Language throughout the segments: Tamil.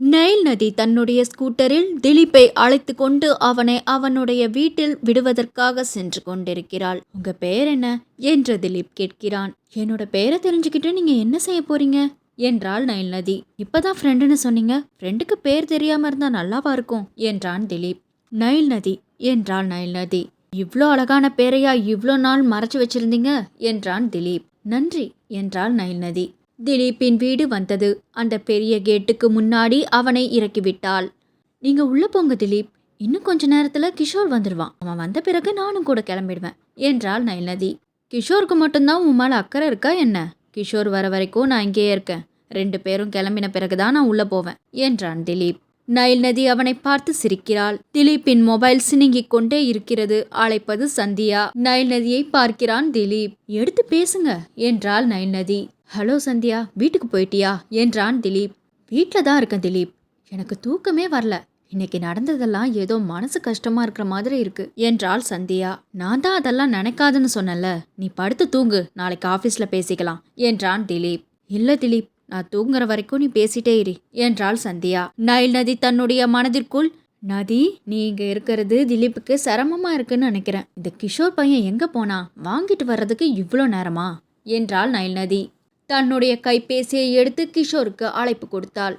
நைல் நதி தன்னுடைய ஸ்கூட்டரில் திலீப்பை அழைத்து கொண்டு அவனை அவனுடைய வீட்டில் விடுவதற்காக சென்று கொண்டிருக்கிறாள். உங்க பேர் என்ன என்று திலீப் கேட்கிறான். என்னோட பேரை தெரிஞ்சுக்கிட்டு நீங்க என்ன செய்ய போறீங்க என்றாள் நைல் நதி. இப்பதான் ஃப்ரெண்டுன்னு சொன்னீங்க, ஃப்ரெண்டுக்கு பேர் தெரியாம இருந்தா நல்லாவா இருக்கும் என்றான் திலீப். நைல் நதி என்றாள் நைல் நதி. இவ்ளோ அழகான பேரையா இவ்ளோ நாள் மறைச்சு வச்சிருந்தீங்க என்றான் திலீப். நன்றி என்றாள் நைல் நதி. திலீப்பின் வீடு வந்தது. அந்த பெரிய கேட்டுக்கு முன்னாடி அவனை இறக்கிவிட்டாள். நீங்க உள்ள போங்க திலீப், இன்னும் கொஞ்ச நேரத்துல கிஷோர் வந்துடுவான், அவன் வந்த பிறகு நானும் கூட கிளம்பிடுவேன் என்றாள் நைல் நதி. கிஷோருக்கு மட்டும்தான் உன் மேல அக்கறை இருக்கா என்ன? கிஷோர் வர வரைக்கும் நான் இங்கேயே இருக்கேன், 2 பேரும் கிளம்பின பிறகுதான் நான் உள்ள போவேன் என்றான் திலீப். நைல் நதி அவனை பார்த்து சிரிக்கிறாள். திலீப்பின் மொபைல் சினுங்கிக் கொண்டே இருக்கிறது. அழைப்பது சந்தியா. நைல் நதியை பார்க்கிறான் திலீப். எடுத்து பேசுங்க என்றாள் நைல் நதி. ஹலோ சந்தியா, வீட்டுக்கு போயிட்டியா என்றான் திலீப். வீட்டில் தான் இருக்கேன் திலீப், எனக்கு தூக்கமே வரல, இன்னைக்கு நடந்ததெல்லாம் ஏதோ மனசு கஷ்டமா இருக்கிற மாதிரி இருக்கு என்றாள் சந்தியா. நான் தான் அதெல்லாம் நினைக்காதுன்னு சொன்னல, நீ படுத்து தூங்கு, நாளைக்கு ஆஃபீஸ்ல பேசிக்கலாம் என்றான் திலீப். இல்ல திலீப், நான் தூங்குற வரைக்கும் நீ பேசிட்டே இரு என்றாள் சந்தியா. நைல் நதி தன்னுடைய மனதிற்குள், நதி நீ இங்க இருக்கிறது திலீப்புக்கு சிரமமா இருக்குன்னு நினைக்கிறேன், இந்த கிஷோர் பையன் எங்க போனா, வாங்கிட்டு வர்றதுக்கு இவ்வளோ நேரமா என்றாள் நைல் நதி. தன்னுடைய கைபேசியை எடுத்து கிஷோருக்கு அழைப்பு கொடுத்தாள்.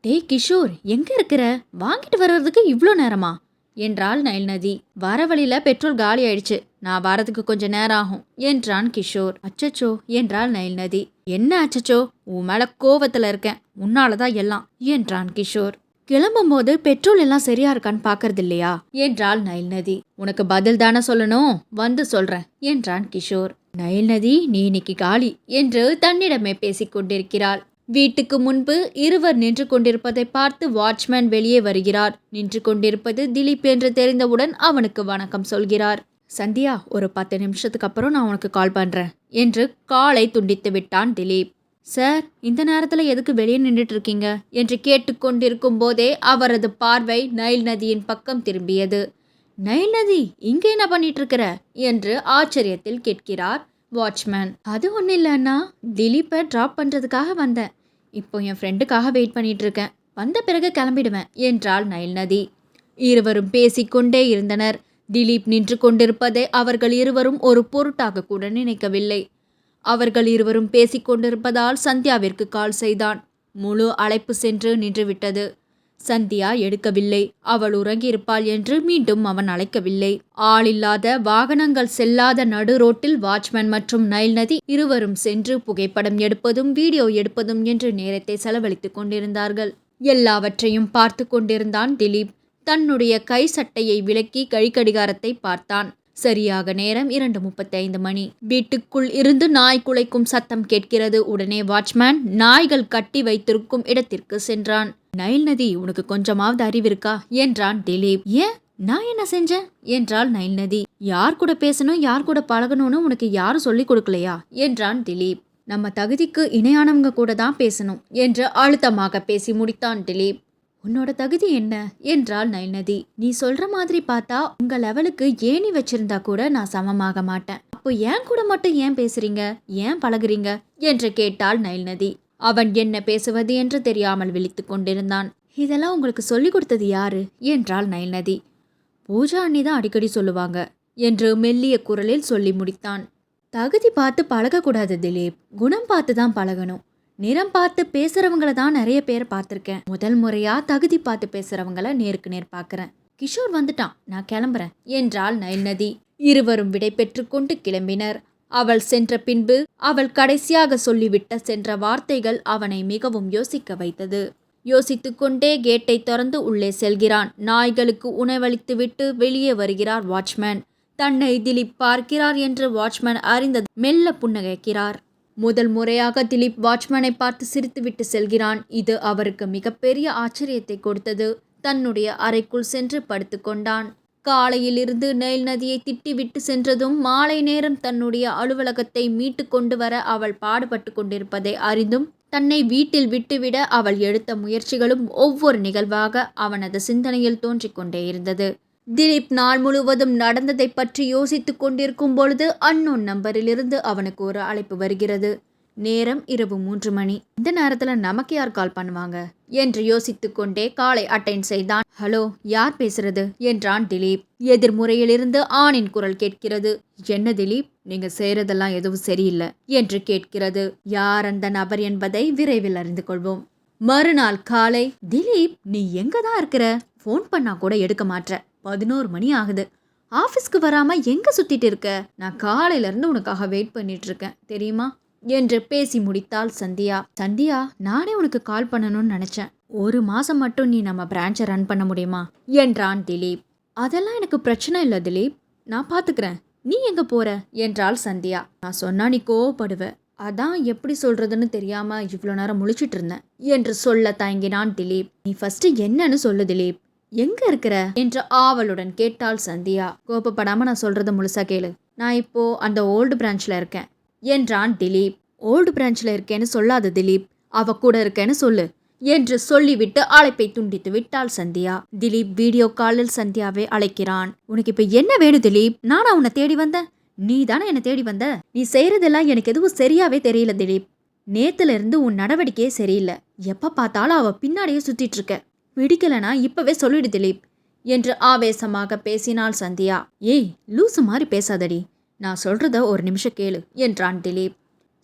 டேய் கிஷோர், எங்க இருக்கிற, வாங்கிட்டு வர்றதுக்கு இவ்ளோ நேரமா என்றாள் நைல் நதி. வர வழியில பெட்ரோல் காலி ஆயிடுச்சு, நான் வரதுக்கு கொஞ்சம் நேரம் ஆகும் என்றான் கிஷோர். அச்சச்சோ என்றாள் நைல் நதி. என்ன அச்சச்சோ, உன் மேல கோவத்துல இருக்கேன், உன்னாலதான் எல்லாம் என்றான் கிஷோர். கிளம்பும் போது பெட்ரோல் எல்லாம் சரியா இருக்கான்னு பாக்கறது இல்லையா என்றாள் நைல் நதி. உனக்கு பதில் தானே சொல்லணும், வந்து சொல்றேன் என்றான் கிஷோர். நைல் நதி நீ இன்னைக்கு காலி என்று தன்னிடமே பேசிக் கொண்டிருக்கிறாள். வீட்டுக்கு முன்பு இருவர் நின்று கொண்டிருப்பதை பார்த்து வாட்ச்மேன் வெளியே வருகிறார். நின்று கொண்டிருப்பது திலீப் என்று தெரிந்தவுடன் அவனுக்கு வணக்கம் சொல்கிறார். சந்தியா, ஒரு 10 நிமிஷத்துக்கு அப்புறம் நான் உனக்கு கால் பண்றேன் என்று காலை துண்டித்து விட்டான் திலீப். சார், இந்த நேரத்துல எதுக்கு வெளியே நின்றுட்டு இருக்கீங்க என்று கேட்டுக்கொண்டிருக்கும் போதே அவரது பார்வை நைல் நதியின் பக்கம் திரும்பியது. நைல் நதி, இங்க என்ன பண்ணிட்டு இருக்கிற என்று ஆச்சரியத்தில் கேட்கிறார் வாட்ச்மேன். அது ஒன்றும் இல்லைன்னா, திலீப்பை ட்ராப் பண்ணுறதுக்காக வந்தேன், இப்போ என் ஃப்ரெண்டுக்காக வெயிட் பண்ணிட்டு இருக்கேன், வந்த பிறகு கிளம்பிடுவேன் என்றாள் நைல் நதி. இருவரும் பேசிக்கொண்டே இருந்தனர். திலீப் நின்று கொண்டிருப்பதை அவர்கள் இருவரும் ஒரு பொருட்டாக கூட நினைக்கவில்லை. அவர்கள் இருவரும் பேசிக்கொண்டிருப்பதால் சந்தியாவிற்கு கால் செய்தான். முழு அழைப்பு சென்று நின்றுவிட்டது. சந்தியா எடுக்கவில்லை. அவள் உறங்கியிருப்பாள் என்று மீண்டும் அவன் அழைக்கவில்லை. ஆளில்லாத வாகனங்கள் செல்லாத நடு ரோட்டில் வாட்ச்மேன் மற்றும் நைல் நதி இருவரும் சென்று புகைப்படம் எடுப்பதும் வீடியோ எடுப்பதும் என்று நேரத்தை செலவழித்துக் கொண்டிருந்தார்கள். எல்லாவற்றையும் பார்த்து கொண்டிருந்தான் திலீப். தன்னுடைய கை சட்டையை விலக்கி கடிகாரத்தை பார்த்தான். சரியாக நேரம் 2:35 மணி. வீட்டுக்குள் இருந்து நாய் குலைக்கும் சத்தம் கேட்கிறது. உடனே வாட்ச்மேன் நாய்கள் கட்டி வைத்திருக்கும் இடத்திற்கு சென்றான். நைல் நதி, உனக்கு கொஞ்சமாவது அறிவிருக்கா என்றான் திலீப். ஏன், நான் என்ன செஞ்சேன் என்றாள் நைல் நதி. யார் கூட பேசணும், யார் கூட பழகணும்னு உனக்கு யாரும் சொல்லி கொடுக்கலையா என்றான் திலீப். நம்ம தகுதிக்கு இணையானவங்க கூட தான் பேசணும் என்று அழுத்தமாக பேசி முடித்தான் திலீப். உன்னோட தகுதி என்ன என்றாள் நைல் நதி. நீ சொல்ற மாதிரி பார்த்தா உங்க லெவலுக்கு ஏணி வச்சிருந்தா கூட நான் சமமாக மாட்டேன், அப்போ ஏன் கூட மட்டும் ஏன் பேசுறீங்க, ஏன் பழகுறீங்க என்று கேட்டாள் நைல் நதி. அவன் என்ன பேசுவது என்று தெரியாமல் விழித்துக் கொண்டிருந்தான். இதெல்லாம் உங்களுக்கு சொல்லி கொடுத்தது யாரு என்றாள் நைல் நதி. பூஜா அண்ணி தான் அடிக்கடி சொல்லுவாங்க என்று மெல்லிய குரலில் சொல்லி முடித்தான். தகுதி பார்த்து பழகக்கூடாது திலீப், குணம் பார்த்து தான் பழகணும். நிறம் பார்த்து பேசுறவங்கள தான் நிறைய பேரை பார்த்துருக்கேன், முதல் முறையா தகுதி பார்த்து பேசுறவங்கள நேருக்கு நேர் பார்க்கறேன். கிஷோர் வந்துட்டான், நான் கிளம்புறேன் என்றாள் நைல் நதி. இருவரும் விடை பெற்று கொண்டு கிளம்பினர். அவள் சென்ற பின்பு அவள் கடைசியாக சொல்லிவிட்ட சென்ற வார்த்தைகள் அவனை மிகவும் யோசிக்க வைத்தது. யோசித்து கொண்டே கேட்டை திறந்து உள்ளே செல்கிறான். நாய்களுக்கு உணவளித்துவிட்டு வெளியே வருகிறார் வாட்ச்மேன். தன்னை திலீப் பார்க்கிறார் என்று வாட்ச்மேன் அறிந்தது மெல்ல புன்னகைக்கிறார். முதல் முறையாக திலீப் வாட்ச்மேனை பார்த்து சிரித்துவிட்டு செல்கிறான். இது அவருக்கு மிகப்பெரிய ஆச்சரியத்தை கொடுத்தது. தன்னுடைய அறைக்குள் சென்று படுத்து கொண்டான். காலையில் இருந்து நைல் நதியை திட்டிவிட்டு சென்றதும் மாலை நேரம் தன்னுடைய அலுவலகத்தை மீட்டு கொண்டு வர அவள் பாடுபட்டு கொண்டிருப்பதை அறிந்தும் தன்னை வீட்டில் விட்டுவிட அவள் எடுத்த முயற்சிகளும் ஒவ்வொரு நிகழ்வாக அவனது சிந்தனையில் தோன்றிக் கொண்டே இருந்தது. திலீப் நாள் முழுவதும் நடந்ததை பற்றி யோசித்து கொண்டிருக்கும் பொழுது அன்னோன் நம்பரிலிருந்து அவனுக்கு ஒரு அழைப்பு வருகிறது. நேரம் இரவு 3 மணி. இந்த நேரத்துல நமக்கு யார் கால் பண்ணுவாங்க என்று யோசித்துக் கொண்டே காலை அட்டைன் செய்தான். ஹலோ, யார் பேசுறது என்றான் திலீப். எதிர்முறையிலிருந்து ஆணின் குரல் கேட்கிறது. என்ன திலீப், நீங்க செய்யறதெல்லாம் எதுவும் சரியில்லை என்று கேட்கிறது. யார் அந்த நபர் என்பதை விரைவில் அறிந்து கொள்வோம். மறுநாள் காலை. திலீப், நீ எங்க தான் இருக்கிற? ஃபோன் பண்ணா கூட எடுக்க மாட்ற. 11 மணி ஆகுது. ஆஃபீஸ்க்கு வராம எங்க சுத்திட்டு இருக்க? நான் காலையில இருந்து உனக்காக வெயிட் பண்ணிட்டு இருக்கேன் தெரியுமா என்று பேசி முடித்தாள் சந்தியா. சந்தியா, நானே உனக்கு கால் பண்ணணும்னு நினைச்சேன். 1 மாசம் மட்டும் நீ நம்ம பிரான்ச்சை ரன் பண்ண முடியுமா என்றான் திலீப். அதெல்லாம் எனக்கு பிரச்சனை இல்லை திலீப், நான் பாத்துக்கிறேன். நீ எங்க போற என்றாள் சந்தியா. நான் சொன்னா நீ கோவப்படுவ, அதான் எப்படி சொல்றதுன்னு தெரியாம இவ்வளோ நேரம் முழிச்சிட்டு இருந்தேன் என்று சொல்ல தயங்கினான் திலீப். நீ ஃபர்ஸ்ட் என்னன்னு சொல்லு திலீப், எங்க இருக்கிற என்று ஆவலுடன் கேட்டாள் சந்தியா. கோபப்படாம நான் சொல்றத முழுசா கேளு. நான் இப்போ அந்த ஓல்டு பிரான்ச்ல இருக்கேன் என்றான் திலீப். ஓல்டு பிரான்ச்ல இருக்கேன்னு சொல்லாத திலீப், அவ கூட இருக்கேன்னு சொல்லு என்று சொல்லிவிட்டு அழைப்பை துண்டித்து விட்டாள் சந்தியா. திலீப் வீடியோ காலில் சந்தியாவை அழைக்கிறான். உனக்கு இப்ப என்ன வேணும் திலீப்? நானா உன்னை தேடி வந்தேன்? நீ தானே என்னை தேடி வந்த. நீ செய்யறதெல்லாம் எனக்கு எதுவும் சரியாவே தெரியல திலீப். நேத்துல இருந்து உன் நடவடிக்கையே சரியில்லை. எப்ப பார்த்தாலும் அவ பின்னாடியே சுத்திட்டு இருக்க. பிடிக்கலனா இப்பவே சொல்லிடு திலீப் என்று ஆவேசமாக பேசினாள் சந்தியா. ஏய், லூசு மாதிரி பேசாதடி, நான் சொல்றத ஒரு நிமிஷம் கேளு என்றான் திலீப்.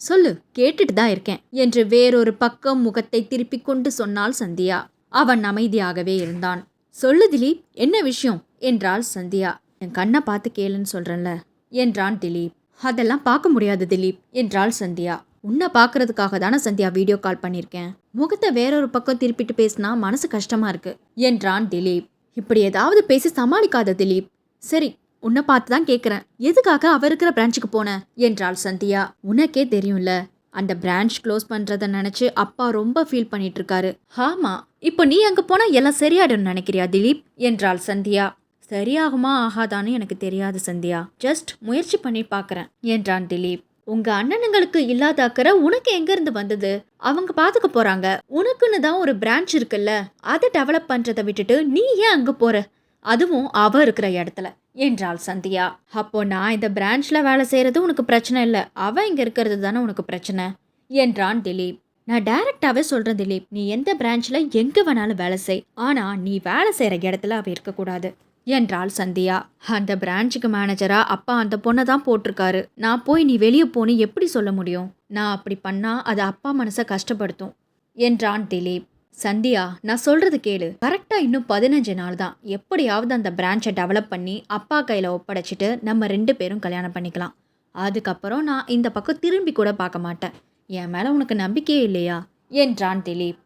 சொல்லு, கேட்டுட்டு தான் இருக்கேன் என்று வேறொரு பக்கம் முகத்தை திருப்பிக் கொண்டு சொன்னாள் சந்தியா. அவன் அமைதியாகவே இருந்தான். சொல்லு திலீப், என்ன விஷயம் என்றாள் சந்தியா. என் கண்ணை பார்த்து கேளுன்னு சொல்றேன்ல என்றான் திலீப். அதெல்லாம் பார்க்க முடியாது திலீப் என்றாள் சந்தியா. உன்னை பார்க்கறதுக்காக தானே சந்தியா வீடியோ கால் பண்ணியிருக்கேன். முகத்தை வேறொரு பக்கம் திருப்பிட்டு பேசினா மனசு கஷ்டமா இருக்கு என்றான் திலீப். இப்படி ஏதாவது பேசி சமாளிக்காத திலீப். சரி, உன்னை பார்த்து தான் கேட்குறேன், எதுக்காக அவ இருக்கிற பிரான்ச்சுக்கு போன என்றாள் சந்தியா. உனக்கே தெரியும்ல, அந்த பிரான்ச் க்ளோஸ் பண்றத நினைச்சு அப்பா ரொம்ப ஃபீல் பண்ணிட்டு இருக்காரு. ஆமா, இப்போ நீ அங்க போனா எல்லாம் சரியாயிடும் நினைக்கிறியா திலீப் என்றாள் சந்தியா. சரியாகுமா ஆகாதான்னு எனக்கு தெரியாது சந்தியா, ஜஸ்ட் முயற்சி பண்ணி பார்க்கறேன் என்றான் திலீப். உங்க அண்ணனுங்களுக்கு இல்லாத அக்கறை உனக்கு எங்க இருந்து வந்தது? அவங்க பாத்துக்க போறாங்க. உனக்குன்னு தான் ஒரு பிரான்ச் இருக்குல்ல, அதை டெவலப் பண்றதை விட்டுட்டு நீ ஏன் அங்க போற, அதுவும் அவ இருக்கிற இடத்துல என்றாள் சந்தியா. அப்போ நான் இந்த பிரான்ச்ல வேலை செய்யறது உனக்கு பிரச்சனை இல்லை, அவ இங்க இருக்கிறது தானே உனக்கு பிரச்சனை என்றான் திலீப். நான் டைரக்டாவே சொல்றேன் திலீப், நீ எந்த பிரான்ச்ல எங்க வேணாலும் வேலை செய், ஆனா நீ வேலை செய்யற இடத்துல அவ இருக்கக்கூடாது என்றாள் சந்தியா. அந்த பிரான்ச்சுக்கு மேனேஜரா அப்பா அந்த பொண்ணை தான் போட்டிருக்காரு. நான் போய் நீ வெளியே போன்னு எப்படி சொல்ல முடியும்? நான் அப்படி பண்ணா அது அப்பா மனசை கஷ்டப்படுத்தும் என்றான் திலீப். சந்தியா, நான் சொல்றது கேளு. கரெக்டா இன்னும் 15 நாள் தான். எப்படியாவது அந்த பிரான்ச்சை டெவலப் பண்ணி அப்பா கையில ஒப்படைச்சிட்டு நம்ம 2 பேரும் கல்யாணம் பண்ணிக்கலாம். அதுக்கப்புறம் நான் இந்த பக்கம் திரும்பி கூட பார்க்க மாட்டேன். என் மேல உனக்கு நம்பிக்கையே இல்லையா என்றான் திலீப்.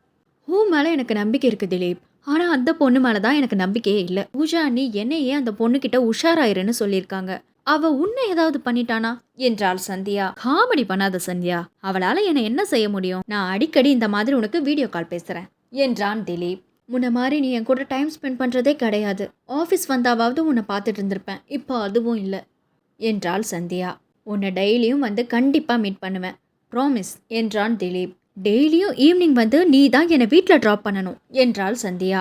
உன் மேல எனக்கு நம்பிக்கை இருக்கு திலீப், ஆனா அந்த பொண்ணு மேலதான் எனக்கு நம்பிக்கையே இல்லை. பூஜா அண்ணி என்னையே அந்த பொண்ணுகிட்ட உஷாராயிருன்னு சொல்லியிருக்காங்க. அவ உன்னை ஏதாவது பண்ணிட்டானா என்றாள் சந்தியா. காமெடி பண்ணாத சந்தியா, அவளால என்ன செய்ய முடியும்? நான் அடிக்கடி இந்த மாதிரி உனக்கு வீடியோ கால் பேசுறேன் என்றான் திலீப். முன்ன மாதிரி நீ என் கூட டைம் ஸ்பெண்ட் பண்றதே கிடையாது. ஆஃபீஸ் வந்தாவது உன்னை பார்த்துட்டு இருந்திருப்பேன், இப்போ அதுவும் இல்லை என்றாள் சந்தியா. உன்னை டெய்லியும் வந்து கண்டிப்பா மீட் பண்ணுவேன், ப்ராமிஸ் என்றான் திலீப். டெய்லியும் ஈவினிங் வந்து நீ தான் என்னை வீட்டில் ட்ராப் பண்ணணும் என்றாள் சந்தியா.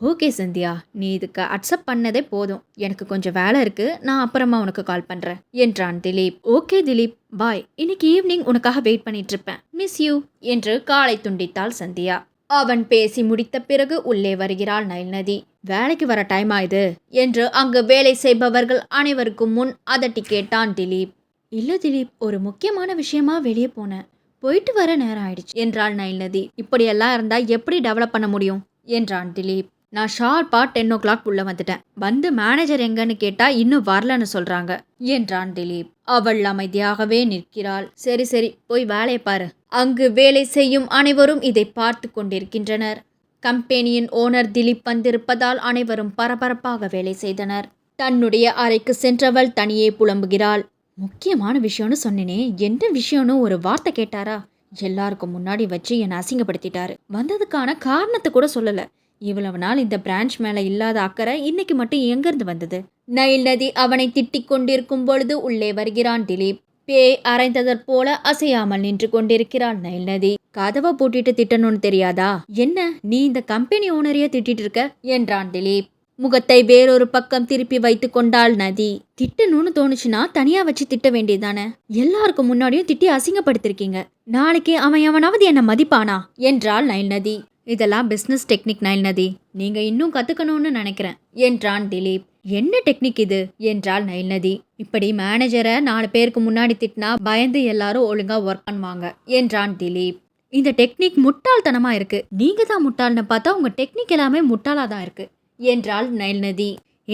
ஓகே சந்தியா, நீ இதுக்கு அக்செப்ட் பண்ணதே போதும். எனக்கு கொஞ்சம் வேலை இருக்கு, நான் அப்புறமா உனக்கு கால் பண்றேன் என்றான் திலீப். ஓகே திலீப், பாய். இன்னைக்கு ஈவினிங் உனக்காக வெயிட் பண்ணிட்டு இருப்பேன். மிஸ் யூ என்று காலை துண்டித்தாள் சந்தியா. அவன் பேசி முடித்த பிறகு உள்ளே வருகிறாள் நயல்நதி. வேலைக்கு வர டைம் ஆயுது என்று அங்கு வேலை செய்பவர்கள் அனைவருக்கும் முன் அதட்டி கேட்டான் திலீப். இல்ல திலீப், ஒரு முக்கியமான விஷயமா வெளியே போனேன், போயிட்டு வர நேரம் ஆயிடுச்சு என்றாள் நயல்நதி. இப்படியெல்லாம் இருந்தா எப்படி டெவலப் பண்ண முடியும் என்றான் திலீப். நான் ஷார்ப்பா 10 o'clock உள்ள வந்துட்டேன். வந்து மேனேஜர் எங்கன்னு கேட்டா இன்னும் வரலன்னு சொல்றாங்க என்றான் திலீப். அவள் அமைதியாகவே நிற்கிறாள். சரி சரி, போய் வேலையை பாரு. அங்கு வேலை செய்யும் அனைவரும் இதை பார்த்து கொண்டிருக்கின்றனர். கம்பெனியின் ஓனர் திலீப் வந்திருப்பதால் அனைவரும் பரபரப்பாக வேலை செய்தனர். தன்னுடைய அறைக்கு சென்றவள் தனியே புலம்புகிறாள். முக்கியமான விஷயம்னு சொன்னேனே, என்ன விஷயம்னு ஒரு வார்த்தை கேட்டாரா? எல்லாருக்கும் முன்னாடி வச்சு என்னை அசிங்கப்படுத்திட்டாரு. வந்ததுக்கான காரணத்தை கூட சொல்லல. இவ்வளவு நாள் இந்த பிரான்ச் மேல இல்லாத அக்கறை இன்னைக்கு மட்டும் எங்கிருந்து வந்தது? நயல்நதி அவனை திட்டிக் கொண்டிருக்கும் பொழுது உள்ளே வருகிறான் திலீப். பேய் அரைந்ததற் போல அசையாமல் நின்று கொண்டிருக்கிறாள் நயல்நதி. கதவை பூட்டிட்டு திட்டணும்னு தெரியாதா? என்ன நீ இந்த கம்பெனி ஓனரையே திட்டிட்டு இருக்க என்றான் திலீப். முகத்தை வேறொரு பக்கம் திருப்பி வைத்து கொண்டாள் நதி. திட்டணும்னு தோணுச்சுன்னா தனியா வச்சு திட்ட வேண்டியதானே? எல்லாருக்கும் முன்னாடியும் திட்டி அசிங்கப்படுத்திருக்கீங்க. நாளைக்கு அவன் எவனாவது என்ன மதிப்பானா என்றாள் நைல் நதி. இதெல்லாம் பிசினஸ் டெக்னிக் நைல் நதி, நீங்க இன்னும் கத்துக்கணும்னு நினைக்கிறேன் என்றான் திலீப். என்ன டெக்னிக் இது என்றாள் நைல் நதி. இப்படி மேனேஜரை 4 பேருக்கு முன்னாடி திட்டினா பயந்து எல்லாரும் ஒழுங்கா ஒர்க் பண்ணுவாங்க என்றான் திலீப். இந்த டெக்னிக் முட்டாள்தனமா இருக்கு. நீங்க தான் முட்டாள்னு பார்த்தா உங்க டெக்னிக் எல்லாமே முட்டாளா தான் இருக்கு என்றாள் நைல் நதி.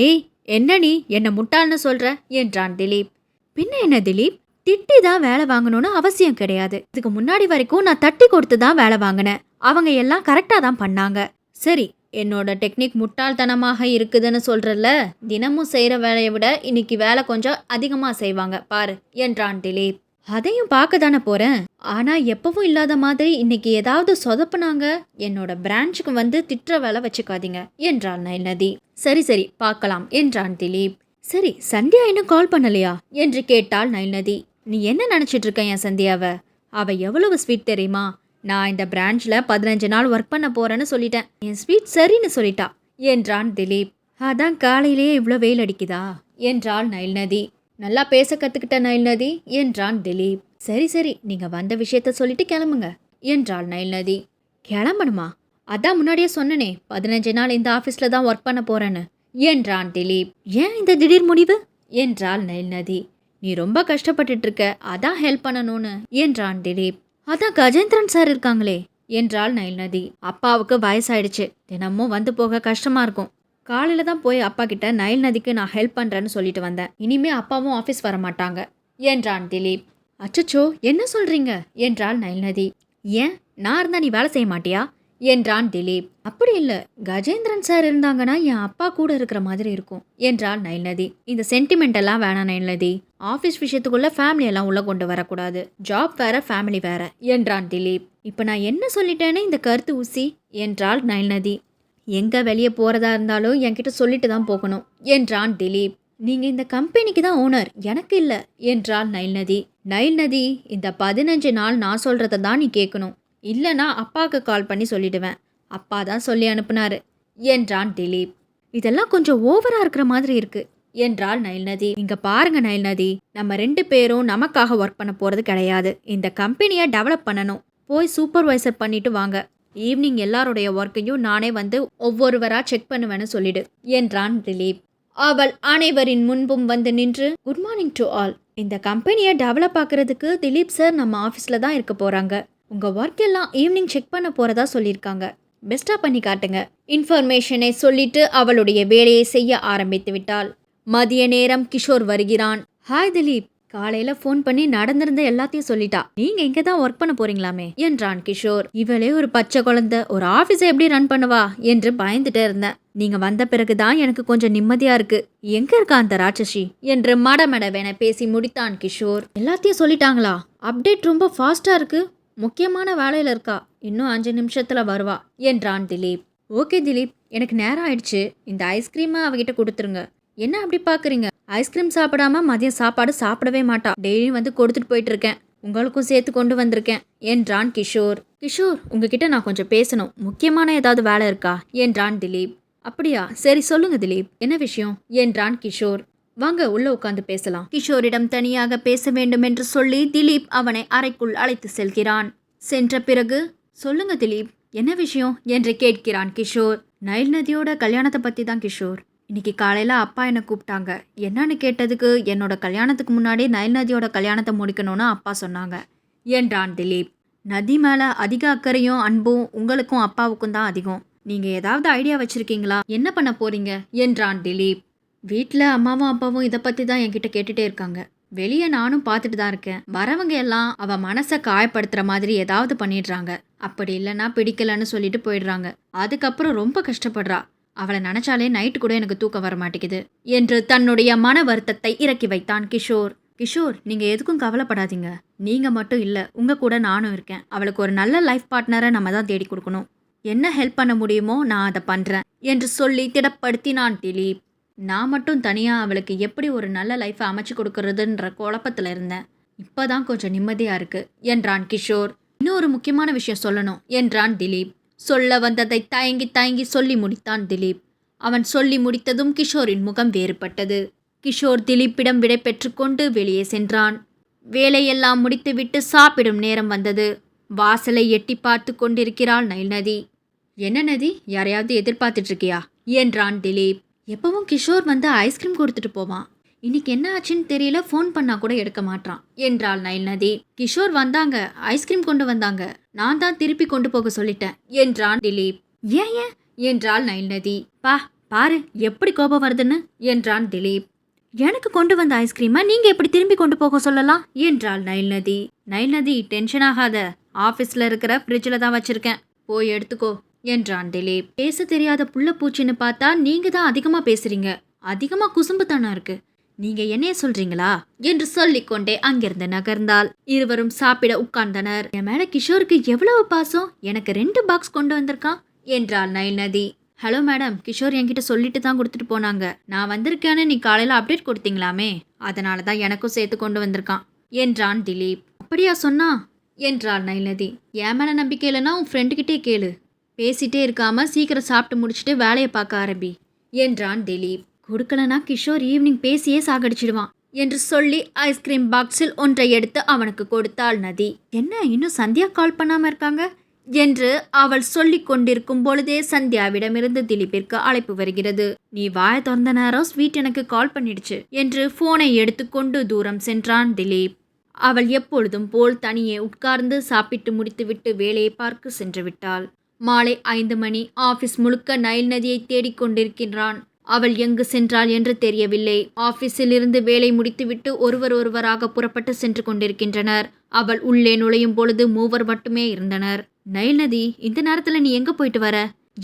ஏய், என்ன நீ என்ன முட்டாள்னு சொல்ற என்றான் திலீப். பின்ன என்ன திலீப், திட்டி தான் வேலை வாங்கணும்னு அவசியம் கிடையாது. இதுக்கு முன்னாடி வரைக்கும் நான் தட்டி கொடுத்து தான் வேலை வாங்கினேன். அவங்க எல்லாம் கரெக்டா தான் பண்ணாங்க. சரி, என்னோட டெக்னிக் முட்டாள்தனமாக இருக்குதுன்னு சொல்றல, தினமும் செய்யற வேலையை விட இன்னைக்கு வேலை கொஞ்சம் அதிகமா செய்வாங்க பாரு என்றான் திலீப். அதையும் பார்க்க தானே போறேன். ஆனா எப்பவும் இல்லாத மாதிரி இன்னைக்கு ஏதாவது சொதப்புனாங்க, என்னோட பிரான்ச்சுக்கு வந்து திட்டுற வேலை வச்சுக்காதீங்க என்றாள் நைல் நதி. சரி சரி பார்க்கலாம் என்றான் திலீப். சரி, சந்தியா இன்னும் கால் பண்ணலையா என்று கேட்டாள் நைல் நதி. நீ என்ன நினைச்சிட்டு இருக்க என் சந்தியாவ? அவ எவ்வளவு ஸ்வீட் தெரியுமா? நான் இந்த பிரான்ச்ல 15 நாள் ஒர்க் பண்ண போறேன்னு சொல்லிட்டேன். என் ஸ்வீட் சரின்னு சொல்லிட்டா என்றான் திலீப். அதான் காலையிலேயே இவ்வளோ வெயில் அடிக்குதா என்றாள் நைல் நதி. நல்லா பேச கத்துக்கிட்ட நைல் நதி என்றான் திலீப். சரி சரி, நீங்க வந்த விஷயத்த சொல்லிட்டு கிளம்புங்க என்றாள் நைல் நதி. கிளம்பணுமா? அதான் முன்னாடியே சொன்னனே 15 நாள் இந்த ஆஃபீஸ்ல தான் ஒர்க் பண்ண போறேன்னு என்றான் திலீப். ஏன் இந்த திடீர் முடிவு என்றாள் நைல் நதி. நீ ரொம்ப கஷ்டப்பட்டுட்டு இருக்க, அதான் ஹெல்ப் பண்ணணும்னு என்றான் திலீப். அதான் கஜேந்திரன் சார் இருக்காங்களே என்றாள் நைல் நதி. அப்பாவுக்கு வயசாயிடுச்சு, தினமும் வந்து போக கஷ்டமா இருக்கும். காலையில தான் போய் அப்பா கிட்ட நைல் நதிக்கு நான் ஹெல்ப் பண்றேன்னு சொல்லிட்டு வந்தேன். இனிமே அப்பாவும் ஆஃபீஸ் வர மாட்டாங்க என்றான் திலீப். அச்சச்சோ, என்ன சொல்றீங்க என்றாள் நைல் நதி. ஏன், நான் இருந்தா நீ வேலை செய்ய மாட்டியா என்றான் திலீப். அப்படி இல்ல, கஜேந்திரன் சார் இருந்தாங்கன்னா என் அப்பா கூட இருக்கிற மாதிரி இருக்கும் என்றாள் நைல் நதி. இந்த சென்டிமெண்ட் எல்லாம் வேணாம் நைல் நதி. ஆஃபீஸ் விஷயத்துக்குள்ள ஃபேமிலி எல்லாம் உள்ள கொண்டு வரக்கூடாது. ஜாப் வேற ஃபேமிலி வேற என்றான் திலீப். இப்ப நான் என்ன சொல்லிட்டேன்னு இந்த கருத்து ஊசி என்றாள் நைல் நதி. எங்க வெளியே போறதா இருந்தாலும் என்கிட்ட சொல்லிட்டு தான் போகணும் என்றான் திலீப். நீங்க இந்த கம்பெனிக்கு தான் ஓனர், எனக்கு இல்ல என்றாள் நைல் நதி. நைல் நதி, இந்த 15 நாள் நான் சொல்றத தான் நீ கேட்கணும். இல்லனா அப்பாவுக்கு கால் பண்ணி சொல்லிடுவேன். அப்பா தான் சொல்லி அனுப்புனாரு என்றான் திலீப். இதெல்லாம் கொஞ்சம் ஓவரா இருக்கிற மாதிரி இருக்கு என்றாள் நைல் நதி. இங்க பாருங்க நைல் நதி, நம்ம 2 பேரும் நமக்காக ஒர்க் பண்ண போறது கிடையாது. இந்த கம்பெனியை டெவலப் பண்ணணும். போய் சூப்பர்வைசர் பண்ணிட்டு வாங்க. ஈவினிங் எல்லாருடைய ஒர்க்கையும் நானே வந்து ஒவ்வொருவரா செக் பண்ணுவேன்னு சொல்லிடு என்றான் திலீப். அவள் அனைவரின் முன்பும் வந்து நின்று குட் மார்னிங் டு ஆல். இந்த கம்பெனியை டெவலப் ஆக்குறதுக்கு திலீப் சார் நம்ம ஆஃபீஸில் தான் இருக்க போகிறாங்க. உங்கள் ஒர்க் எல்லாம் ஈவினிங் செக் பண்ண போகிறதா சொல்லியிருக்காங்க. பெஸ்ட்டாக பண்ணி காட்டுங்க இன்ஃபர்மேஷனை சொல்லிட்டு அவளுடைய வேலையை செய்ய ஆரம்பித்து விட்டாள். மதிய நேரம் கிஷோர் வருகிறான். ஹாய் திலீப், காலையில ஃபோன் பண்ணி நடந்திருந்த எல்லாத்தையும் சொல்லிட்டா. நீங்க இங்க தான் ஒர்க் பண்ண போறீங்களாமே என்றான் கிஷோர். இவளே ஒரு பச்சை குழந்தை, ஒரு ஆபீஸை எப்படி ரன் பண்ணுவா என்று பயந்துட்டே இருந்தேன். நீங்க வந்த பிறகுதான் எனக்கு கொஞ்சம் நிம்மதியா இருக்கு. எங்க இருக்கா அந்த ராட்சசி என்று மடமடவென பேசி முடித்தான் கிஷோர். எல்லாத்தையும் சொல்லிட்டாங்களா? அப்டேட் ரொம்ப ஃபாஸ்டா இருக்கு. முக்கியமான வேலையில இருக்கா. இன்னும் 5 நிமிஷத்துல வருவா என்றான் திலீப். ஓகே திலீப், எனக்கு நேரம் ஆயிடுச்சு. இந்த ஐஸ்கிரீமை அவகிட்ட கொடுத்துருங்க. என்ன அப்படி பாக்குறீங்க? ஐஸ்கிரீம் சாப்பிடாம மதியம் சாப்பாடு சாப்பிடவே மாட்டா. டெய்லியும் வந்து கொடுத்துட்டு போயிட்டு இருக்கேன். உங்களுக்கும் சேர்த்து கொண்டு வந்திருக்கேன் என்றான் கிஷோர். கிஷோர், உங்ககிட்ட நான் கொஞ்சம் பேசணும். முக்கியமான ஏதாவது வேலை இருக்கா என்றான் திலீப். அப்படியா, சரி சொல்லுங்க திலீப், என்ன விஷயம் என்றான் கிஷோர். வாங்க உள்ள உட்காந்து பேசலாம். கிஷோரிடம் தனியாக பேச வேண்டும் என்று சொல்லி திலீப் அவனை அறைக்குள் அழைத்து செல்கிறான். சென்ற பிறகு சொல்லுங்க திலீப், என்ன விஷயம் என்று கேட்கிறான் கிஷோர். நைல் நதியோட கல்யாணத்தை பத்தி தான் கிஷோர். இன்னைக்கு காலையில் அப்பா என்னை கூப்பிட்டாங்க. என்னன்னு கேட்டதுக்கு என்னோட கல்யாணத்துக்கு முன்னாடி நைல் நதியோட கல்யாணத்தை முடிக்கணும்னு அப்பா சொன்னாங்க என்றான் திலீப். நதி மேலே அதிக அக்கறையும் அன்பும் உங்களுக்கும் அப்பாவுக்கும் தான் அதிகம். நீங்கள் ஏதாவது ஐடியா வச்சுருக்கீங்களா? என்ன பண்ண போறீங்க என்றான் திலீப். வீட்டில் அம்மாவும் அப்பாவும் இதை பற்றி தான் என்கிட்ட கேட்டுகிட்டே இருக்காங்க. வெளியே நானும் பார்த்துட்டு தான் இருக்கேன். வரவங்க எல்லாம் அவள் மனசை காயப்படுத்துகிற மாதிரி ஏதாவது பண்ணிடுறாங்க. அப்படி இல்லைன்னா பிடிக்கலன்னு சொல்லிட்டு போயிடுறாங்க. அதுக்கப்புறம் ரொம்ப கஷ்டப்படுறா. அவளை நினைச்சாலே நைட்டு கூட எனக்கு தூக்கம் வர மாட்டேங்குது என்று தன்னுடைய மன வருத்தத்தை இறக்கி வைத்தான் கிஷோர். கிஷோர், நீங்க எதுக்கும் கவலைப்படாதீங்க. நீங்க மட்டும் இல்ல, உங்க கூட நானும் இருக்கேன். அவளுக்கு ஒரு நல்ல லைஃப் பார்ட்னரை நம்ம தான் தேடி கொடுக்கணும். என்ன ஹெல்ப் பண்ண முடியுமோ நான் அதை பண்றேன் என்று சொல்லி திடப்படுத்தினான் திலீப். நான் மட்டும் தனியா அவளுக்கு எப்படி ஒரு நல்ல லைஃபை அமைச்சு கொடுக்கறதுன்ற குழப்பத்துல இருந்தேன். இப்பதான் கொஞ்சம் நிம்மதியா இருக்கு என்றான் கிஷோர். இன்னொரு முக்கியமான விஷயம் சொல்லணும் என்றான் திலீப். சொல்ல வந்ததை தயங்கி தயங்கி சொல்லி முடித்தான் திலீப். அவன் சொல்லி முடித்ததும் கிஷோரின் முகம் வேறுபட்டது. கிஷோர் திலீப்பிடம் விடை பெற்றுக்கொண்டு வெளியே சென்றான். வேலையெல்லாம் முடித்துவிட்டு சாப்பிடும் நேரம் வந்தது. வாசலை எட்டி பார்த்து கொண்டிருக்கிறாள் நைல்நதி. என்ன நதி, யாரையாவது எதிர்பார்த்துட்டு இருக்கியா என்றான் திலீப். எப்பவும் கிஷோர் வந்து ஐஸ்கிரீம் கொடுத்துட்டு போவான், இன்னைக்கு என்ன ஆச்சுன்னு தெரியல, ஃபோன் பண்ணா கூட எடுக்க மாட்டான் என்றாள் நைல்நதி. கிஷோர் வந்தாங்க, ஐஸ்கிரீம் கொண்டு வந்தாங்க, நான் தான் திருப்பி கொண்டு போக சொல்லிட்டேன் என்றான் திலீப். ஏன் ஏன் என்றாள் நைல்நதி. பாரு எப்படி கோபம் வருதுன்னு என்றான் திலீப். எனக்கு கொண்டு வந்த ஐஸ்கிரீமை நீங்க எப்படி திரும்பி கொண்டு போக சொல்லலாம் என்றாள் நைல்நதி. நைல்நதி, டென்ஷன் ஆகாத, ஆபீஸ்ல இருக்கிற ஃப்ரிட்ஜில் தான் வச்சிருக்கேன், போய் எடுத்துக்கோ என்றான் திலீப். பேச தெரியாத புள்ள பூச்சின்னு பார்த்தா நீங்க தான் அதிகமா பேசுறீங்க, அதிகமா குசும்புத்தனம் இருக்கு, நீங்க என்னைய சொல்றீங்களா என்று சொல்லிக்கொண்டே அங்கிருந்து நகர்ந்தாள். இருவரும் சாப்பிட உட்கார்ந்தனர். என் மேல கிஷோருக்கு எவ்வளவு பாசம், எனக்கு 2 பாக்ஸ் கொண்டு வந்திருக்கான் என்றாள் நைல்நதி. ஹலோ மேடம், கிஷோர் என்கிட்ட சொல்லிட்டு தான் கொடுத்துட்டு போனாங்க, நான் வந்திருக்கேன்னு நீ காலையில அப்டேட் கொடுத்தீங்களாமே, அதனால தான் எனக்கும் சேர்த்து கொண்டு வந்திருக்கான் என்றான் திலீப். அப்படியா சொன்னா என்றாள் நைல்நதி. என் மேல நம்பிக்கை இல்லைன்னா உன் ஃப்ரெண்டுகிட்டே கேளு, பேசிட்டே இருக்காம சீக்கிரம் சாப்பிட்டு முடிச்சுட்டு வேலையை பார்க்க ஆரம்பி என்றான் திலீப். கொடுக்கலனா கிஷோர் ஈவினிங் பேசியே சாகடிச்சிடுவான் என்று சொல்லி ஐஸ்கிரீம் பாக்ஸில் ஒன்றை எடுத்து அவனுக்கு கொடுத்தாள் நதி. என்ன இன்னும் சந்தியா கால் பண்ணாம இருக்காங்க என்று அவள் சொல்லிக் கொண்டிருக்கும் பொழுதே சந்தியாவிடமிருந்து திலீப்பிற்கு அழைப்பு வருகிறது. நீ வாய திறந்த நேரம் ஸ்வீட் எனக்கு கால் பண்ணிடுச்சு என்று போனை எடுத்துக்கொண்டு தூரம் சென்றான் திலீப். அவள் எப்பொழுதும் போல் தனியே உட்கார்ந்து சாப்பிட்டு முடித்துவிட்டு வேலையை பார்க்க சென்று விட்டாள். மாலை 5 மணி. ஆபீஸ் முழுக்க நைல்நதியை தேடிக்கொண்டிருக்கின்றான். அவள் எங்கு சென்றாள் என்று தெரியவில்லை. ஆபீஸில் இருந்து வேலை முடித்துவிட்டு ஒருவராக புறப்பட்டு சென்று கொண்டிருக்கின்றனர். அவள் உள்ளே நுழையும் பொழுது 3 மட்டுமே இருந்தனர். நைல்நதி, இந்த நேரத்துல நீ எங்க போயிட்டு வர,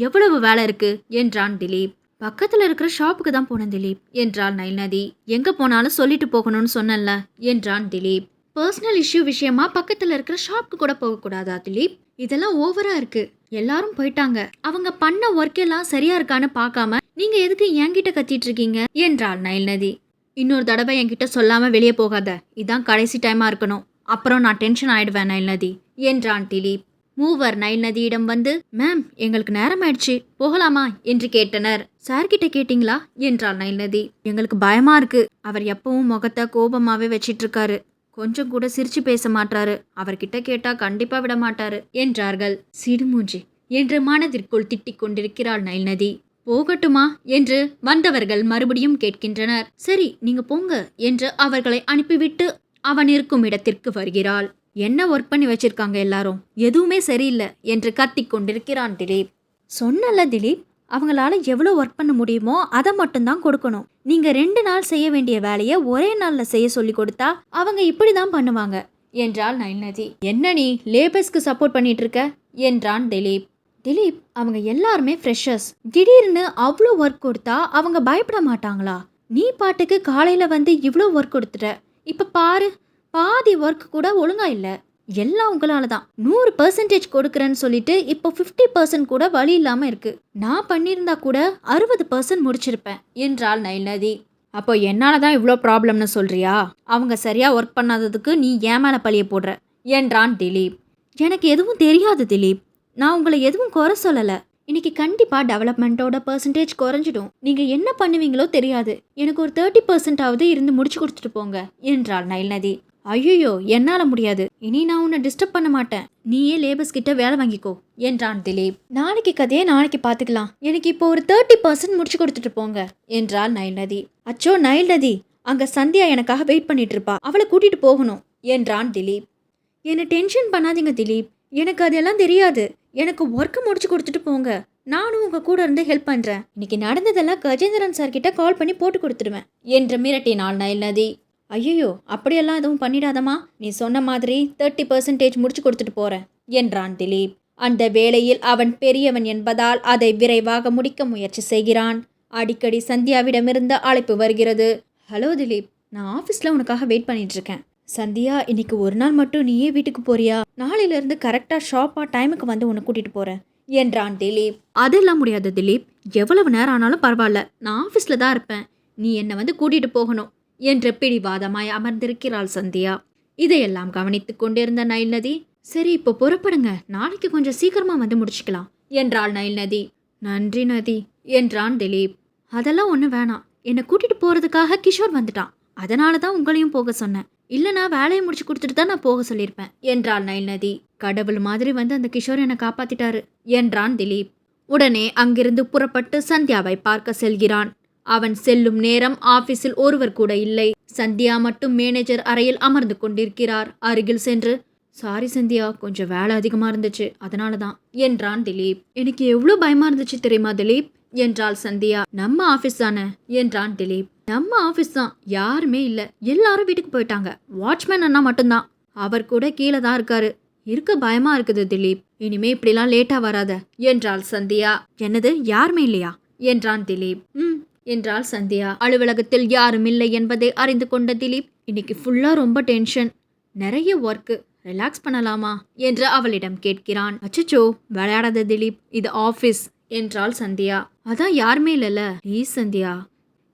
எவ்வளவு வேலை இருக்கு என்றான் திலீப். பக்கத்துல இருக்கிற ஷாப்புக்கு தான் போனேன் திலீப் என்றாள் நைல்நதி. எங்க போனாலும் சொல்லிட்டு போகணும்னு சொன்னல என்றான் திலீப். பர்சனல் இஷ்யூ விஷயமா பக்கத்துல இருக்கிற ஷாப்புக்கு கூட போகக்கூடாதா திலீப், இதெல்லாம் ஓவரா இருக்கு, எல்லாரும் போயிட்டாங்க, அவங்க பண்ண ஒர்க் எல்லாம் சரியா இருக்கான்னு பார்க்காம நீங்க எதுக்கு என்கிட்ட கத்திட்டு இருக்கீங்க என்றாள் நைல்நதி. இன்னொரு தடவை என்கிட்ட சொல்லாம வெளியே போகாத, இதான் கடைசி டைமா இருக்கணும், அப்புறம் நான் டென்ஷன் ஆயிடுவேன் நைல்நதி என்றான் திலீப். 3 நைல்நதியிடம் வந்து, மேம் எங்களுக்கு நேரம் ஆயிடுச்சு, போகலாமா என்று கேட்டனர். சார்கிட்ட கேட்டீங்களா என்றாள் நைல்நதி. எங்களுக்கு பயமா இருக்கு, அவர் எப்பவும் முகத்தை கோபமாவே வச்சிட்டு இருக்காரு, கொஞ்சம் கூட சிரிச்சு பேச மாட்டாரு, அவர்கிட்ட கேட்டா கண்டிப்பா விட மாட்டாரு என்றார்கள். சிடுமூஞ்சி என்று மனதிற்குள் திட்டிக் கொண்டிருக்கிறாள் நைல்நதி. போகட்டுமா என்று வந்தவர்கள் மறுபடியும் கேட்கின்றனர். சரி நீங்க போங்க என்று அவர்களை அனுப்பிவிட்டு அவன் இருக்கும் இடத்திற்கு வருகிறாள். என்ன ஒர்க் பண்ணி வச்சிருக்காங்க எல்லாரும், எதுவுமே சரியில்லை என்று கத்திக் கொண்டிருக்கிறான் திலீப். சொன்னல திலீப், அவங்களால எவ்வளோ ஒர்க் பண்ண முடியுமோ அதை மட்டும்தான் கொடுக்கணும், நீங்க 2 நாள் செய்ய வேண்டிய வேலையை ஒரே நாள்ல செய்ய சொல்லி கொடுத்தா அவங்க இப்படிதான் பண்ணுவாங்க என்றாள் நைல்நதி. என்ன நீ லேபர்ஸ்க்கு சப்போர்ட் பண்ணிட்டு இருக்க என்றான் திலீப். திலீப், அவங்க எல்லாருமே ஃப்ரெஷர்ஸ், திடீர்னு அவ்வளோ ஒர்க் கொடுத்தா அவங்க பயப்பட மாட்டாங்களா, நீ பாட்டுக்கு காலையில வந்து இவ்வளோ ஒர்க் கொடுத்துட்ட, இப்ப பாரு பாதி ஒர்க் கூட ஒழுங்கா இல்லை, எல்லாம் உங்களால தான், 100% கொடுக்குறேன்னு சொல்லிட்டு இப்போ 50% கூட வழி இல்லாம இருக்கு, நான் பண்ணியிருந்தா கூட 60% முடிச்சிருப்பேன் என்றாள் நைல்நதி. அப்போ என்னாலதான் இவ்வளோ ப்ராப்ளம்னு சொல்றியா, அவங்க சரியா ஒர்க் பண்ணாததுக்கு நீ ஏன் மேல பழிய போடுற என்றான் திலீப். எனக்கு எதுவும் தெரியாது திலீப், நான் உங்களை எதுவும் குறை சொல்லல, இன்னைக்கு கண்டிப்பா டெவலப்மெண்ட்டோட பர்சன்டேஜ் குறைஞ்சிடும், நீங்க என்ன பண்ணுவீங்களோ தெரியாது, எனக்கு ஒரு 30% இருந்து முடிச்சு கொடுத்துட்டு போங்க என்றாள் நைல்நதி. ஐயோ என்னால முடியாது, இனி நான் உன்னை டிஸ்டர்ப் பண்ண மாட்டேன், நீயே லேபர்ஸ் கிட்ட வேலை வாங்கிக்கோ என்றான் திலீப். நாளைக்கு கதையை நாளைக்கு பார்த்துக்கலாம், எனக்கு இப்போ ஒரு 30% முடிச்சு கொடுத்துட்டு போங்க என்றாள் நைல்நதி. அச்சோ நைல்நதி, அங்க சந்தியா எனக்காக வெயிட் பண்ணிட்டு இருப்பா, அவளை கூட்டிட்டு போகணும் என்றான் திலீப். என்னை டென்ஷன் பண்ணாதீங்க திலீப், எனக்கு அதெல்லாம் தெரியாது, எனக்கு ஒர்க்கு முடிச்சு கொடுத்துட்டு போங்க, நானும் உங்க கூட இருந்து ஹெல்ப் பண்றேன், இன்னைக்கு நடந்ததெல்லாம் கஜேந்திரன் சார் கிட்ட கால் பண்ணி போட்டு கொடுத்துடுவேன் என்று மிரட்டினாள் நைல்நதி. ஐயோ அப்படியெல்லாம் எதுவும் பண்ணிடாதமா, நீ சொன்ன மாதிரி 30% முடிச்சு கொடுத்துட்டு போறேன் என்றான் திலீப். அந்த வேளையில் அவன் பெரியவன் என்பதால் அதை விரைவாக முடிக்க முயற்சி செய்கிறான். அடிக்கடி சந்தியாவிடமிருந்து அழைப்பு வருகிறது. ஹலோ திலீப், நான் ஆஃபீஸில் உனக்காக வெயிட் பண்ணிட்டு இருக்கேன், சந்தியா இன்னைக்கு ஒரு நாள் மட்டும் நீயே வீட்டுக்கு போறியா, நாளையிலேருந்து கரெக்டாக ஷாப்பாக டைமுக்கு வந்து உன்னை கூட்டிகிட்டு போகிறேன் என்றான் திலீப். அதெல்லாம் முடியாது திலீப், எவ்வளவு நேரம் ஆனாலும் பரவாயில்ல, நான் ஆஃபீஸில் தான் இருப்பேன், நீ என்னை வந்து கூட்டிகிட்டு போகணும் என்று பிடிவாதமாய் அமர்ந்திருக்கிறாள் சந்தியா. இதையெல்லாம் கவனித்துக் கொண்டிருந்த நைல்நதி, சரி இப்போ புறப்படுங்க, நாளைக்கு கொஞ்சம் சீக்கிரமா வந்து முடிச்சுக்கலாம் என்றாள் நைல்நதி. நன்றி நதி என்றான் திலீப். அதெல்லாம் ஒண்ணு வேணாம். என்னை கூட்டிட்டு போறதுக்காக கிஷோர் வந்துட்டான். அதனால தான் உங்களையும் போக சொன்னேன். இல்லனா வேலையை முடிச்சு கொடுத்துட்டு தான் நான் போக சொல்லியிருப்பேன் என்றாள் நைல்நதி. கடவுள் மாதிரி வந்து அந்த கிஷோர் என்னை காப்பாத்திட்டாரு என்றான் திலீப். உடனே அங்கிருந்து புறப்பட்டு சந்தியாவை பார்க்க செல்கிறான். அவன் செல்லும் நேரம் ஆபீஸில் ஒருவர் கூட இல்லை. சந்தியா மட்டும் மேனேஜர் அறையில் அமர்ந்து கொண்டிருக்கிறார். அருகில் சென்று, சாரி சந்தியா, கொஞ்சம் வேலை அதிகமா இருந்துச்சு, அதனாலதான் என்றான் திலீப். எனக்கு எவ்வளவு பயமா இருந்துச்சு தெரியுமா திலீப் என்றாள் சந்தியா. நம்ம ஆபீஸ் தானே என்றான் திலீப். நம்ம ஆபீஸ் தான், யாருமே இல்ல, எல்லாரும் வீட்டுக்கு போயிட்டாங்க. வாட்ச்மேன் அண்ணா மட்டும்தான், அவர் கூட கீழே தான் இருக்காரு. இருக்க பயமா இருக்குது திலீப், இனிமே இப்படிலாம் லேட்டா வராத என்றாள் சந்தியா. என்னது, யாருமே இல்லையா என்றான் திலீப். என்றாள் சந்தியா. அலுவலகத்தில் யாரும் இல்லை என்பதை அறிந்து கொண்ட திலீப், இன்னைக்கு ஃபுல்லா ரொம்ப டென்ஷன், நிறைய ஒர்க்கு, ரிலாக்ஸ் பண்ணலாமா என்று அவளிடம் கேட்கிறான். அச்சச்சோ, விளையாடாத திலீப், இது ஆபீஸ் என்றாள் சந்தியா. அதான் யாருமே இல்லைல்ல, ப்ளீஸ் சந்தியா,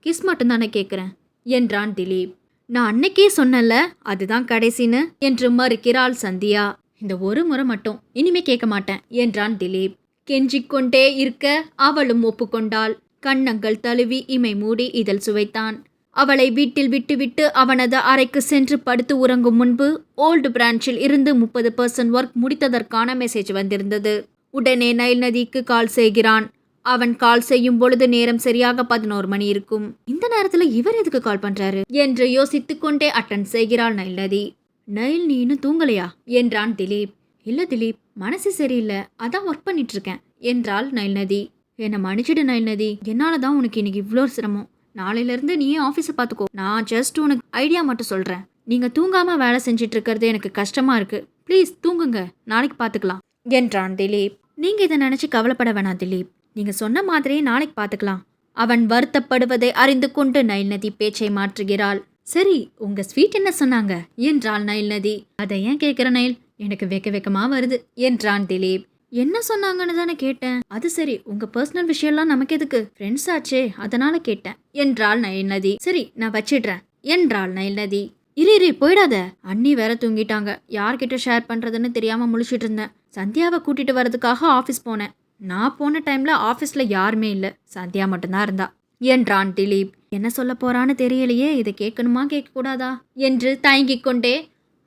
கிஸ் மட்டும் தானே கேட்குறேன் என்றான் திலீப். நான் அன்னைக்கே சொன்னல, அதுதான் கடைசின்னு என்று மறுக்கிறாள் சந்தியா. இந்த ஒரு முறை மட்டும், இனிமே கேட்க மாட்டேன் என்றான் திலீப். கெஞ்சிக்கொண்டே இருக்க அவளும் ஒப்புக்கொண்டாள். கண்ணங்கள் தழுவி இமை மூடி இதழ் சுவைத்தான். அவளை வீட்டில் விட்டுவிட்டு அவனது அறைக்கு சென்று படுத்து உறங்கும் முன்பு ஓல்டு பிரான்ச்சில் இருந்து 30% ஒர்க் முடித்ததற்கான மெசேஜ் வந்திருந்தது. உடனே நைல்நதிக்கு கால் செய்கிறான். அவன் கால் செய்யும் பொழுது நேரம் சரியாக 11 மணி இருக்கும். இந்த நேரத்துல இவர் எதுக்கு கால் பண்றாரு என்று யோசித்து கொண்டே அட்டன் செய்கிறாள் நைல்நதி. நைல், நீ இன்னும் தூங்கலையா என்றான் திலீப். இல்ல திலீப், மனசு சரியில்லை, அதான் ஒர்க் பண்ணிட்டு இருக்கேன் என்றாள் நைல்நதி. என்னை மன்னிச்சிடு நைல்நதி, என்னால தான் உனக்கு இன்னைக்கு இவ்வளோ சிரமம். நாளையிலேருந்து நீயே ஆஃபீஸை பார்த்துக்கோ. நான் ஜஸ்ட் உனக்கு ஐடியா மட்டும் சொல்கிறேன். நீங்கள் தூங்காமல் வேலை செஞ்சிட்டு இருக்கிறது எனக்கு கஷ்டமாக இருக்குது. ப்ளீஸ் தூங்குங்க, நாளைக்கு பார்த்துக்கலாம் என்றான் திலீப். நீங்கள் இதை நினச்சி கவலைப்பட வேணாம் திலீப், நீங்கள் சொன்ன மாதிரியே நாளைக்கு பார்த்துக்கலாம். அவன் வருத்தப்படுவதை அறிந்து கொண்டு நைல்நதி பேச்சை மாற்றுகிறாள். சரி, உங்கள் ஸ்வீட் என்ன சொன்னாங்க என்றாள் நைல்நதி. அதை ஏன் கேட்குற நைல், எனக்கு வெக்கமாக வருது என்றான் திலீப். என்ன சொன்னாங்கன்னு தானே கேட்டேன். அது சரி, உங்க பர்சனல் விஷயம்லாம் நமக்கு எதுக்கு, ஃப்ரெண்ட்ஸ் ஆச்சே, அதனால கேட்டேன் என்றாள் நைல்நதி. சரி, நான் வச்சிடுறேன் என்றாள் நைல்நதி. இரு போயிடாத, அண்ணி வேற தூங்கிட்டாங்க, யார்கிட்ட ஷேர் பண்றதுன்னு தெரியாம முழிச்சிட்டு இருந்தேன். சந்தியாவை கூட்டிட்டு வரதுக்காக ஆஃபீஸ் போனேன். நான் போன டைம்ல ஆஃபீஸ்ல யாருமே இல்லை, சந்தியா மட்டும்தான் இருந்தா என்றான் திலீப். என்ன சொல்ல போறான்னு தெரியலையே, இதை கேட்கணுமா கேட்க கூடாதா என்று தயங்கிக் கொண்டே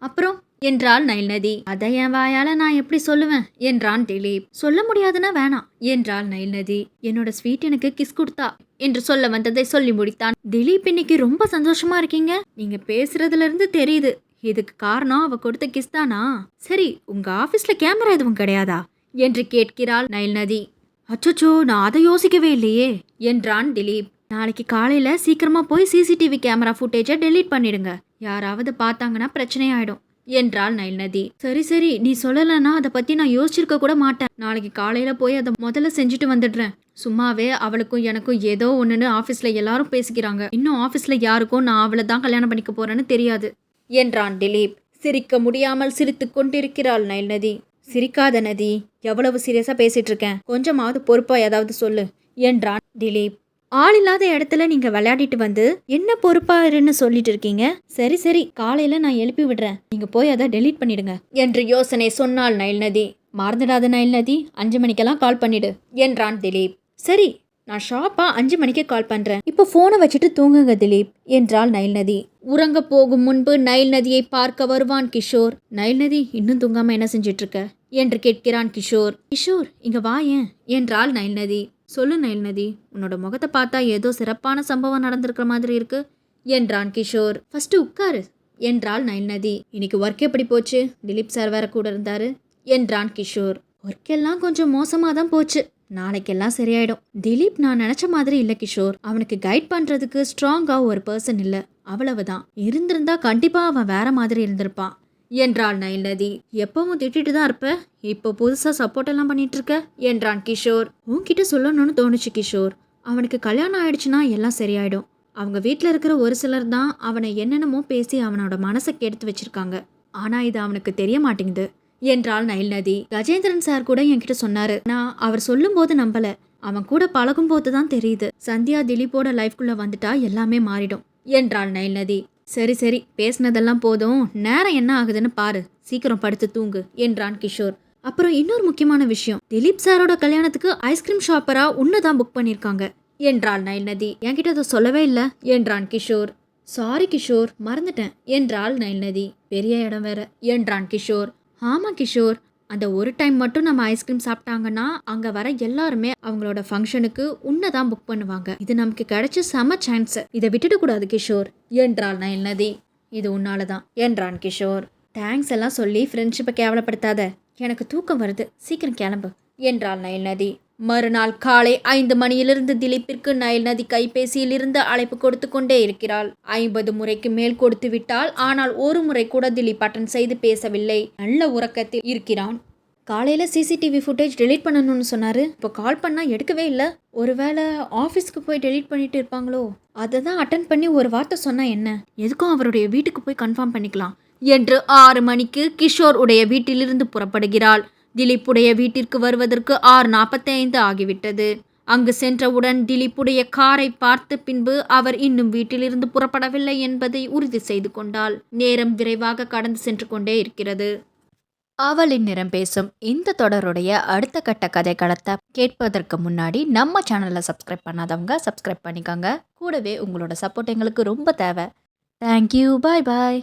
அப்புறம் என்றாள் நைல்நதி. அதை என் வாயால நான் எப்படி சொல்லுவேன் என்றான் திலீப். சொல்ல முடியாதுன்னா வேணாம் என்றாள் நைல்நதி. என்னோட ஸ்வீட் எனக்கு கிஸ் கொடுத்தா என்று சொல்ல வந்ததை சொல்லி முடித்தான். திலீப், இன்னைக்கு ரொம்ப சந்தோஷமா இருக்கீங்க, நீங்க பேசுறதுல இருந்து தெரியுது. இதுக்கு காரணம் அவ கொடுத்த கிஸ் தானா? சரி, உங்க ஆபீஸ்ல கேமரா எதுவும் கிடையாதா என்று கேட்கிறாள் நைல்நதி. அச்சோ, நான் அதை யோசிக்கவே இல்லையே என்றான் திலீப். நாளைக்கு காலையில சீக்கிரமா போய் சிசிடிவி கேமரா ஃபுட்டேஜை டெலீட் பண்ணிடுங்க, யாராவது பார்த்தாங்கன்னா பிரச்சனை ஆயிடும் என்றாள் நைல்நதி. சரி, நீ சொல்லலன்னா அதை பத்தி நான் யோசிச்சிருக்க கூட மாட்டேன். நாளைக்கு காலையில போய் அதை முதல்ல செஞ்சுட்டு வந்துடுறேன். சும்மாவே அவளுக்கும் எனக்கும் ஏதோ ஒண்ணுன்னு ஆபீஸ்ல எல்லாரும் பேசிக்கிறாங்க. இன்னும் ஆபீஸ்ல யாருக்கும் நான் அவளை தான் கல்யாணம் பண்ணிக்க போறேன்னு தெரியாது என்றான் திலீப். சிரிக்க முடியாமல் சிரித்து கொண்டிருக்கிறாள் நைல்நதி. சிரிக்காத நதி, எவ்வளவு சீரியஸா பேசிட்டு இருக்கேன், கொஞ்சமாவது பொறுப்பா ஏதாவது சொல்லு என்றான் திலீப். ஆள் இல்லாத இடத்துல நீங்க விளையாடிட்டு வந்து என்ன பொறுப்பா இருன்னு சொல்லிட்டு இருக்கீங்க. சரி, காலையில நான் எழுப்பி விடுறேன், நீங்க போய் அதை டெலீட் பண்ணிடுங்க என்று யோசனை சொன்னாள் நைல்நதி. மறந்துடாத நைல்நதி, 5 மணிக்கெல்லாம் கால் பண்ணிடு என்றான் திலீப். சரி, நான் ஷாப்பா 5 மணிக்கு கால் பண்றேன், இப்போ போனை வச்சுட்டு தூங்குங்க திலீப் என்றாள் நைல்நதி. உறங்க போகும் முன்பு நைல்நதியை பார்க்க வருவான் கிஷோர். நைல்நதி, இன்னும் தூங்காம என்ன செஞ்சிட்டு இருக்க என்று கேட்கிறான் கிஷோர். கிஷோர், இங்க வாயேன் என்றாள் நைல்நதி. சொல்லு நைல்நதி, உன்னோட முகத்தை பார்த்தா ஏதோ சிறப்பான சம்பவம் நடந்திருக்கிற மாதிரி இருக்கு என்றான் கிஷோர். ஃபர்ஸ்ட் உட்காரு என்றாள் நைல்நதி. இன்னைக்கு ஒர்க் எப்படி போச்சு, திலீப் சார் வேற கூட இருந்தாரு என்றான் கிஷோர். ஒர்க் எல்லாம் கொஞ்சம் மோசமா தான் போச்சு, நாளைக்கெல்லாம் சரியாயிடும். திலீப் நான் நினைச்ச மாதிரி இல்ல கிஷோர், அவனுக்கு கைட் பண்றதுக்கு ஸ்ட்ராங்கா ஒரு பர்சன் இல்ல, அவ்வளவுதான். இருந்திருந்தா கண்டிப்பா அவன் வேற மாதிரி இருந்திருப்பான் என்றாள் நைல்நதி. எப்பவும் திட்டிட்டு தான் இருப்ப, இப்போ புதுசா சப்போர்ட் எல்லாம் பண்ணிட்டு இருக்க என்றான் கிஷோர். உன்கிட்ட சொல்லணும்னு தோணுச்சு கிஷோர், அவனுக்கு கல்யாணம் ஆயிடுச்சுன்னா எல்லாம் சரியாயிடும். அவங்க வீட்டில் இருக்கிற ஒரு சிலர் தான் அவனை என்னென்னமோ பேசி அவனோட மனசை கெடுத்து வச்சிருக்காங்க, ஆனா இது அவனுக்கு தெரிய மாட்டேங்குது என்றாள் நைல்நதி. கஜேந்திரன் சார் கூட என்கிட்ட சொன்னாரு, நான் அவர் சொல்லும் போது நம்பல, அவன் கூட பழகும் போது தான் தெரியுது. சந்தியா திலீப்போட லைஃப்குள்ள வந்துட்டா எல்லாமே மாறிடும் என்றாள் நைல்நதி. சரி, பேசினதெல்லாம் போதும், நேரம் என்ன ஆகுதுன்னு பாரு, சீக்கிரம் படுத்து தூங்கு என்றான் கிஷோர். அப்புறம் இன்னொரு முக்கியமான விஷயம், திலீப் சாரோட கல்யாணத்துக்கு ஐஸ்கிரீம் ஷாப்பரா உன்னை தான் புக் பண்ணியிருக்காங்க என்றாள் நயன்நதி. என்கிட்ட அதை சொல்லவே இல்லை என்றான் கிஷோர். சாரி கிஷோர், மறந்துட்டேன் என்றாள் நயன்நதி. பெரிய இடம் வேற என்றான் கிஷோர். ஆமா கிஷோர், அந்த ஒரு டைம் மட்டும் நம்ம ஐஸ்கிரீம் சாப்பிட்டாங்கன்னா அங்க வர எல்லாருமே அவங்களோட ஃபங்க்ஷனுக்கு உன்னை தான் புக் பண்ணுவாங்க. இது நமக்கு கிடைச்ச செம சான்ஸ், இதை விட்டுட கூடாது கிஷோர் என்றாள் நயன்நதி. இது உன்னாலதான் என்றான் கிஷோர். தேங்க்ஸ் எல்லாம் சொல்லி ஃப்ரெண்ட்ஷிப்பை கேவலப்படுத்தாத, எனக்கு தூக்கம் வருது, சீக்கிரம் கிளம்பு என்றாள் நயன்நதி. மறுநாள் காலை 5 மணியிலிருந்து திலீப்பிற்கு நயன்நதி கைபேசியில் இருந்து அழைப்பு கொடுத்து கொண்டே இருக்கிறாள். 50 முறைக்கு மேல் கொடுத்து விட்டாள். ஆனால் ஒரு முறை கூட திலீப் அட்டன் செய்து பேசவில்லை. நல்ல உறக்கத்தில் இருக்கிறான். காலையில் சிசிடிவி ஃபுட்டேஜ் டெலீட் பண்ணணும்னு சொன்னார். இப்போ கால் பண்ணால் எடுக்கவே இல்லை. ஒருவேளை ஆஃபீஸ்க்கு போய் டெலீட் பண்ணிட்டு இருப்பாங்களோ? அதை தான் அட்டன் பண்ணி ஒரு வார்த்தை சொன்னால் என்ன, எதுக்கும் அவருடைய வீட்டுக்கு போய் கன்ஃபார்ம் பண்ணிக்கலாம் என்று 6 மணிக்கு கிஷோர் உடைய வீட்டிலிருந்து புறப்படுகிறாள். திலீப்புடைய வீட்டிற்கு வருவதற்கு 6:45 ஆகிவிட்டது. அங்கு சென்றவுடன் திலீப்புடைய காரை பார்த்த பின்பு அவர் இன்னும் வீட்டிலிருந்து புறப்படவில்லை என்பதை உறுதி செய்து கொண்டாள். நேரம் விரைவாக கடந்து சென்று கொண்டே இருக்கிறது. அவளின் நிறம் பேசும் இந்த தொடருடைய அடுத்த கட்ட கதைக்களத்தை கேட்பதற்கு முன்னாடி நம்ம சேனலை சப்ஸ்கிரைப் பண்ணாதவங்க சப்ஸ்கிரைப் பண்ணிக்கோங்க. கூடவே உங்களோட சப்போர்ட் எங்களுக்கு ரொம்ப தேவை. தேங்க்யூ, பாய் பாய்.